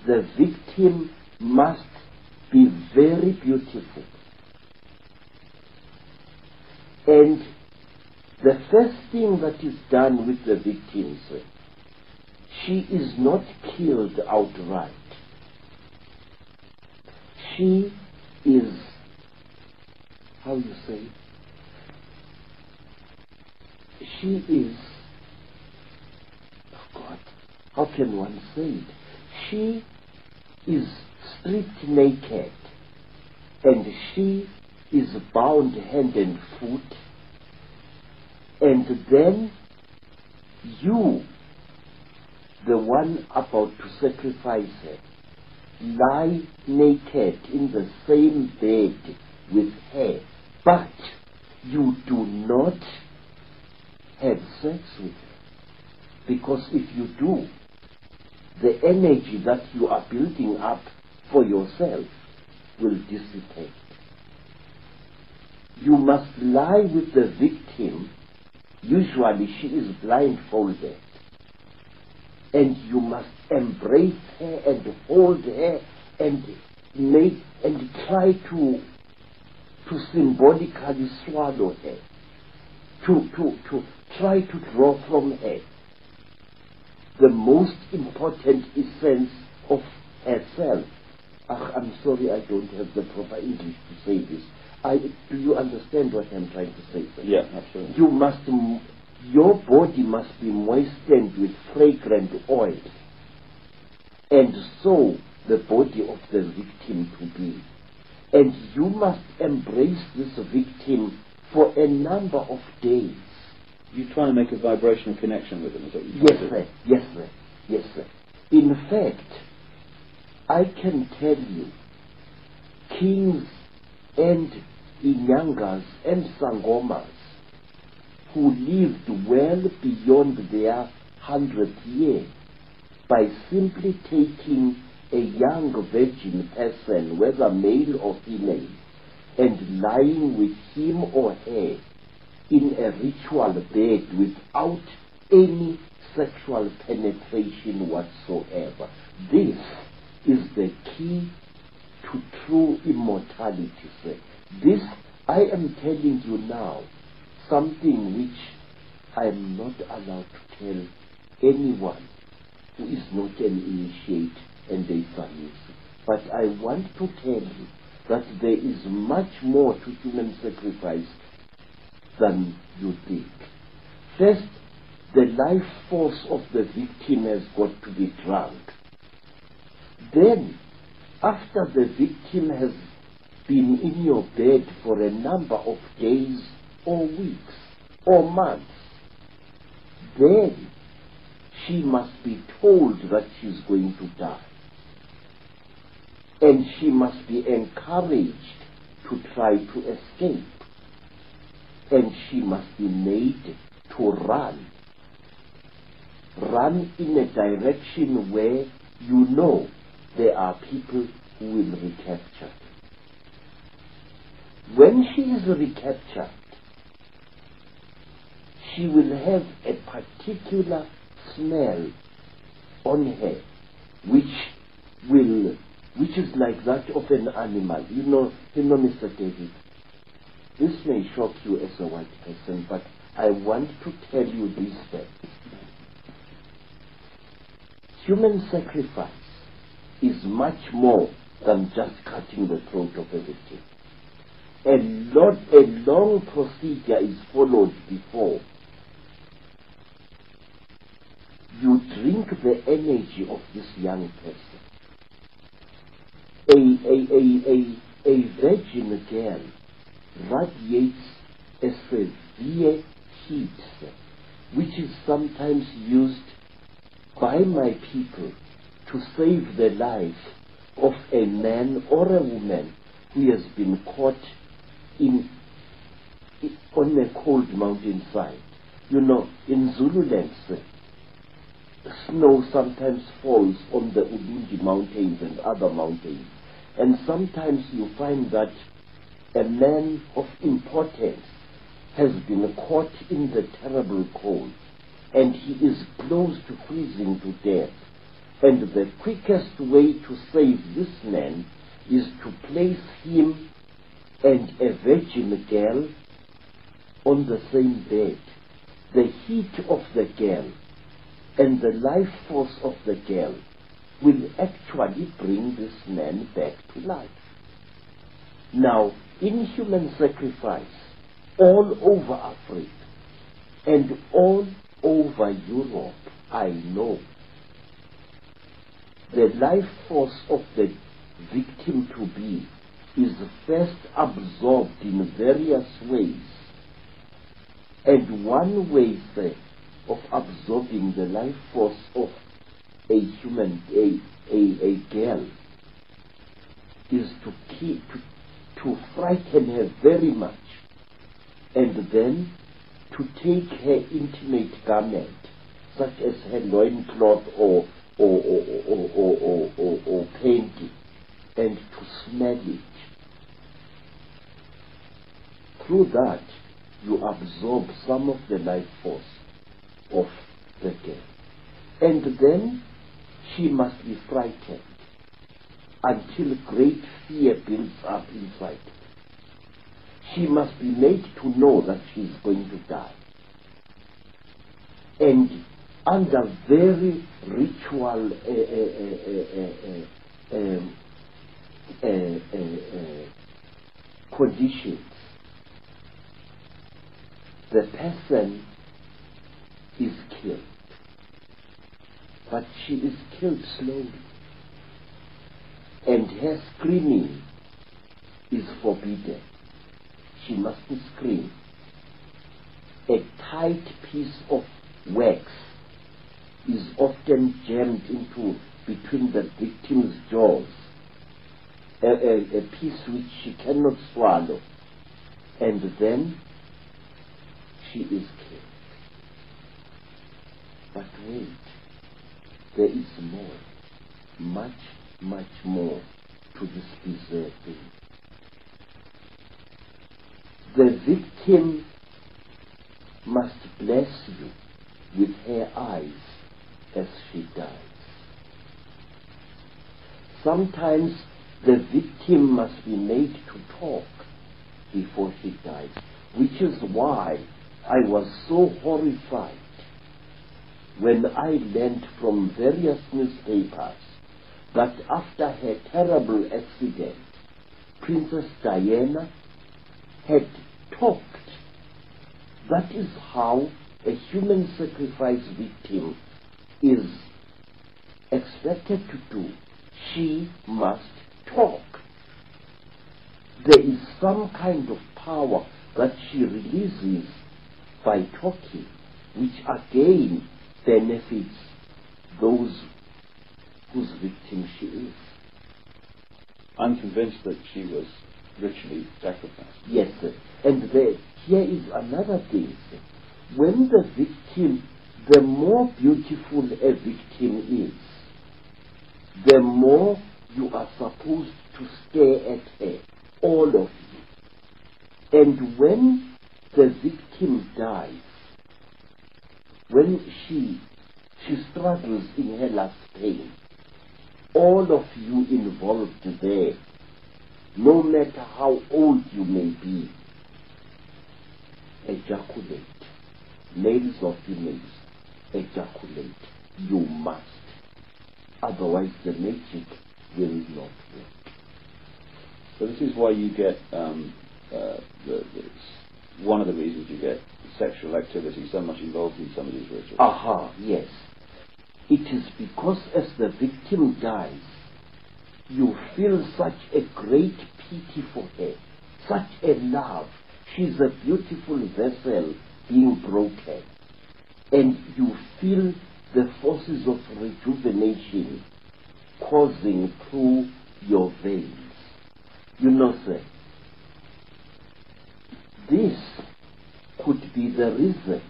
the victim must be very beautiful. And the first thing that is done with the victims, she is not killed outright. She is, how you say, she is, oh God, how can one say it? She is stripped naked, and she is bound hand and foot, and then you, the one about to sacrifice her, lie naked in the same bed with her, but you do not have sex with her. Because if you do, the energy that you are building up for yourself will dissipate. You must lie with the victim. Usually she is blindfolded. And you must embrace her and hold her and try to symbolically swallow her, to try to draw from her the most important essence of herself. I'm sorry, I don't have the proper English to say this. Do you understand what I'm trying to say? Yeah, absolutely. Your body must be moistened with fragrant oil, and so the body of the victim to be. And you must embrace this victim for a number of days. You try and make a vibrational connection with them, is what you Yes, sir. Yes, sir. Yes, sir. In fact, I can tell you, kings and inyangas and sangomas who lived well beyond their 100th year by simply taking a young virgin person, whether male or female, and lying with him or her in a ritual bed without any sexual penetration whatsoever. This is the key to true immortality, sir. This, I am telling you now, something which I am not allowed to tell anyone who is not an initiate and a submissive. But I want to tell you that there is much more to human sacrifice than you think. First, the life force of the victim has got to be drunk. Then, after the victim has been in your bed for a number of days or weeks or months, then she must be told that she's going to die. And she must be encouraged to try to escape. And she must be made to run. Run in a direction where you know there are people who will recapture her. When she is recaptured, she will have a particular smell on her, which is like that of an animal. You know, Mr. David, this may shock you as a white person, but I want to tell you this fact. Human sacrifice is much more than just cutting the throat of a victim. A long procedure is followed before. You drink the energy of this young person. A virgin girl radiates a severe heat, which is sometimes used by my people to save the life of a man or a woman who has been caught on a cold mountainside. You know, in Zululand, snow sometimes falls on the Ulundi mountains and other mountains. And sometimes you find that a man of importance has been caught in the terrible cold, and he is close to freezing to death. And the quickest way to save this man is to place him and a virgin girl on the same bed. The heat of the girl and the life force of the girl will actually bring this man back to life. Now, in human sacrifice, all over Africa and all over Europe, I know the life force of the victim-to-be is first absorbed in various ways. And one way of absorbing the life force of a human, a girl, is to frighten her very much, and then to take her intimate garment, such as her loincloth or painting, and to smell it. Through that, you absorb some of the life force of the girl. And then she must be frightened until great fear builds up inside her. She must be made to know that she is going to die. And under very ritual conditions, the person is killed. But she is killed slowly. And her screaming is forbidden. She mustn't scream. A tight piece of wax is often jammed into between the victim's jaws, a piece which she cannot swallow, and then she is killed. But wait, there is more, much, much more to this bizarre thing. The victim must bless you with her eyes as she dies. Sometimes the victim must be made to talk before she dies, which is why I was so horrified when I learned from various newspapers that after her terrible accident, Princess Diana had talked. That is how a human sacrifice victim is expected to do. She must talk. There is some kind of power that she releases by talking, which again benefits those whose victim she is. I'm convinced that she was ritually sacrificed. Yes, sir. And here is another thing, sir. When the victim, the more beautiful a victim is, the more you are supposed to stare at her, all of you. And when the victim dies, when she struggles in her last pain, all of you involved there, no matter how old you may be, ejaculate. Males or females, ejaculate. You must. Otherwise the magic will not work. So this is why you get, one of the reasons you get sexual activity so much involved in some of these rituals. Aha, yes. It is because as the victim dies, you feel such a great pity for her, such a love. She's a beautiful vessel being broken. And you feel the forces of rejuvenation coursing through your veins. You know, sir, this could be the reason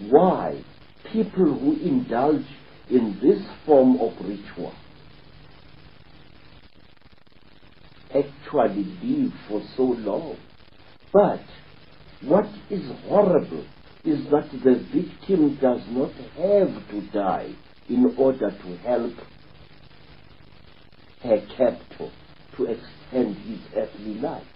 why people who indulge in this form of ritual actually live for so long. But what is horrible is that the victim does not have to die in order to help her capital to extend his earthly life.